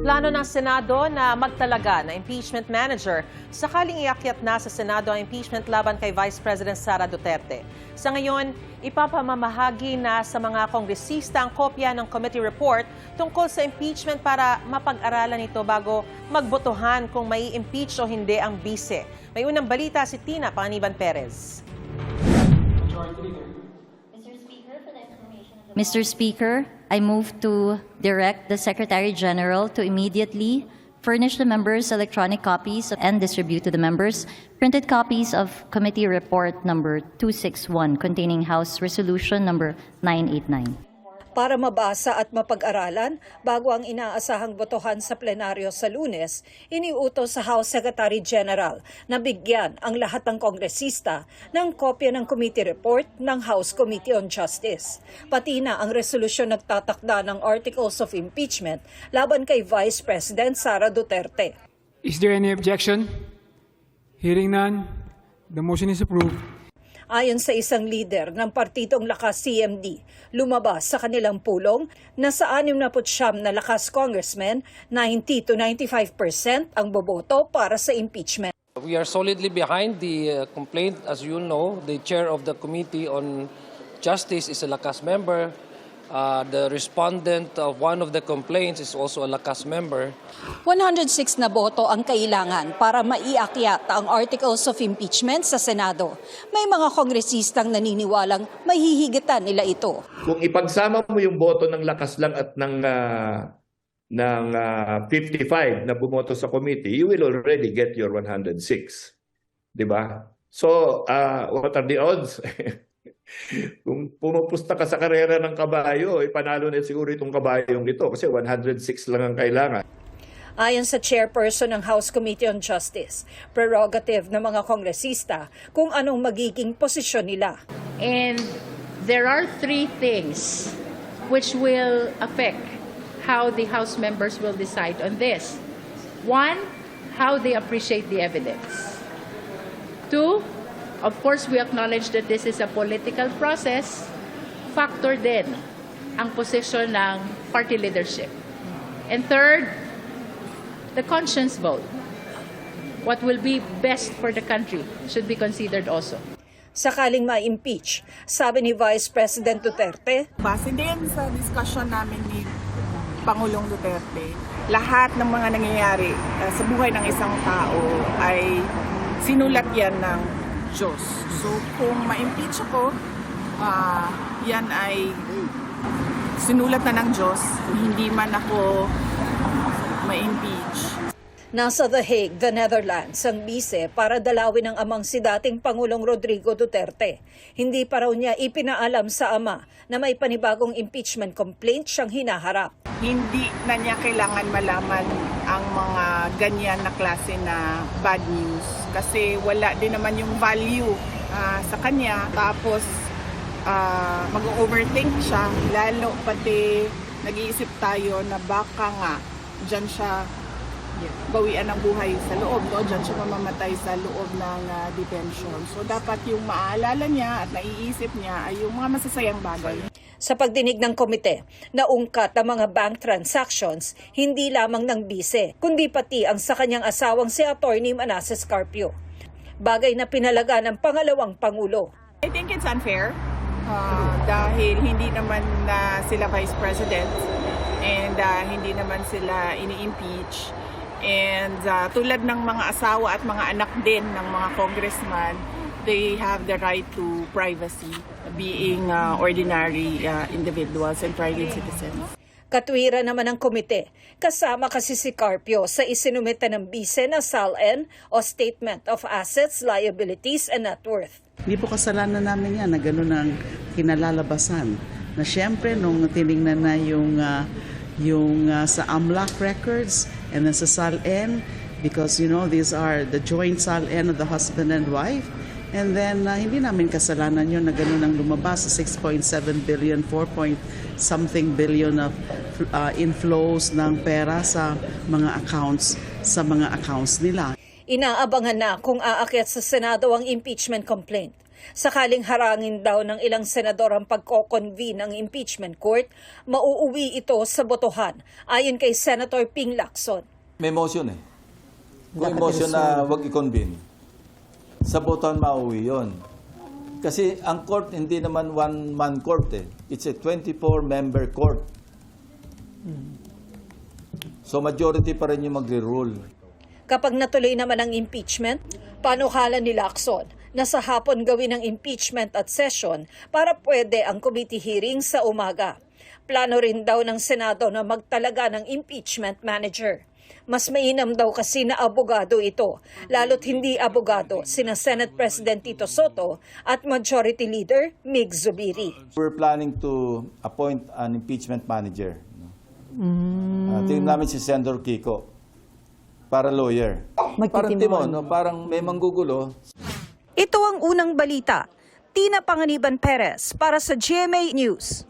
Plano ng Senado na magtalaga ng impeachment manager sakaling iakyat na sa Senado ang impeachment laban kay Vice President Sara Duterte. Sa ngayon, ipapamamahagi na sa mga kongresista ang kopya ng committee report tungkol sa impeachment para mapag-aralan ito bago magbotohan kung may impeach o hindi ang bise. May unang balita si Tina Panganiban Perez. Mr. Speaker, I move to direct the Secretary General to immediately furnish the members electronic copies and distribute to the members printed copies of Committee Report number 261 containing House Resolution number 989. Para mabasa at mapag-aralan bago ang inaasahang botohan sa plenaryo sa Lunes, iniutos sa House Secretary General na bigyan ang lahat ng kongresista ng kopya ng committee report ng House Committee on Justice. Pati na ang resolusyon nagtatakda ng Articles of Impeachment laban kay Vice President Sara Duterte. Is there any objection? Hearing none, the motion is approved. Ayon sa isang leader ng partidong Lakas CMD, lumabas sa kanilang pulong na sa 69 na Lakas congressmen, 90 to 95% ang boboto para sa impeachment. We are solidly behind the complaint. As you know, the chair of the Committee on Justice is a Lakas member. The respondent of one of the complaints is also a Lakas member. 106 na boto ang kailangan para maiakyat ang Articles of Impeachment sa Senado. May mga kongresistang naniniwalang mahihigitan nila ito. Kung ipagsama mo yung boto ng Lakas lang at ng 55 na bumoto sa committee, you will already get your 106. Diba? So, what are the odds? Kung pumupusta ka sa karera ng kabayo, panalo na siguro itong kabayong ito kasi 106 lang ang kailangan. Ayon sa chairperson ng House Committee on Justice, prerogative ng mga kongresista kung anong magiging posisyon nila. And there are three things which will affect how the House members will decide on this. One, how they appreciate the evidence. Two, of course, we acknowledge that this is a political process. Factor din ang posisyon ng party leadership. And third, the conscience vote. What will be best for the country should be considered also. Sakaling ma-impeach, sabi ni Vice President Duterte, base din sa discussion namin ni Pangulong Duterte, lahat ng mga nangyayari sa buhay ng isang tao ay sinulat yan ng Diyos. So kung ma-impeach ako, yan ay sinulat na ng Diyos, hindi man ako ma-impeach. Nasa The Hague, the Netherlands, ang bise para dalawin ang amang si dating Pangulong Rodrigo Duterte. Hindi pa raw niya ipinaalam sa ama na may panibagong impeachment complaint siyang hinaharap. Hindi na niya kailangan malaman ang mga ganyan na klase na bad news kasi wala din naman yung value sa kanya. Tapos mag-overthink siya, lalo pati nag-iisip tayo na baka nga dyan siya bawian ng buhay sa loob, no? Diyan siya mamamatay sa loob ng detention. So dapat yung maaalala niya at naiisip niya ay yung mga masasayang bagay. Sa pagdinig ng komite, naungkat ang mga bank transactions hindi lamang ng bise, kundi pati ang sa kanyang asawang si Attorney Manasseh Carpio. Bagay na pinalaga ng pangalawang Pangulo. I think it's unfair dahil hindi naman sila Vice President and hindi naman sila ini-impeach. And tulad ng mga asawa at mga anak din ng mga congressman, they have the right to privacy, being ordinary individuals and private citizens. Katwiran naman ng komite, kasama kasi si Carpio sa isinumita ng bise na SALN o Statement of Assets, Liabilities and Net Worth. Hindi po kasalanan namin yan na gano'n ang kinalalabasan. Na siyempre nung tinignan na yung sa AMLAC records and then sa SALN, because you know these are the joint SALN of the husband and wife, and then hindi namin kasalanan yun na gano'n ang lumabas sa 6.7 billion, 4-point-something billion of inflows ng pera sa mga accounts nila. Inaabangan na kung aakyat sa Senado ang impeachment complaint. Sakaling harangin daw ng ilang senador ang pagko-convene ng impeachment court, mauuwi ito sa botohan, ayon kay Senator Ping Lacson. May motion eh. Kung motion na wag i-convene, sa botohan mauwi yun. Kasi ang court hindi naman one-man court eh. It's a 24-member court. So majority pa rin yung magre-rule. Kapag natuloy naman ang impeachment, panukala ni Lacson na sa hapon gawin ang impeachment at session para pwede ang committee hearing sa umaga. Plano rin daw ng Senado na magtalaga ng impeachment manager. Mas mainam daw kasi na abogado ito, lalo't hindi abogado sina Senate President Tito Soto at Majority Leader Mig Zubiri. We're planning to appoint an impeachment manager. Tingnan namin si Senator Kiko para lawyer. Parang Timon, no? Parang may manggugulo. Ito ang unang balita. Tina Panganiban Perez para sa GMA News.